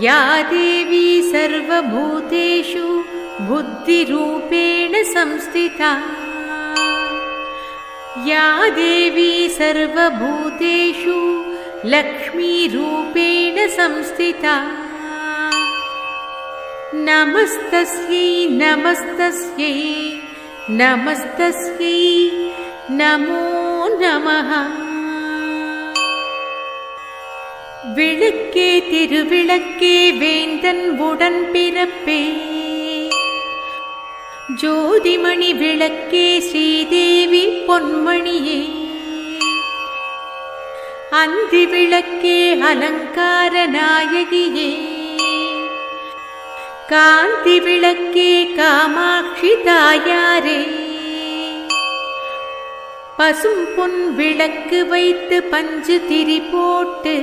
या देवी सर्वभूतेषु बुद्धिरूपेण संस्थिता या देवी सर्वभूतेषु लक्ष्मीरूपेण संस्थिता नमस्तस्यै नमस्तस्यै नमस्तस्यै नमो नमः। விளக்கே திருவிளக்கே வேந்தன் உடன் பிறப்பே ஜோதிமணி விளக்கே ஸ்ரீதேவி பொன்மணியே அந்தி விளக்கே அலங்கார நாயகியே காந்தி விளக்கே காமாட்சி தாயாரே பசும் பொன் விளக்கு வைத்து பஞ்சு திரி போட்டு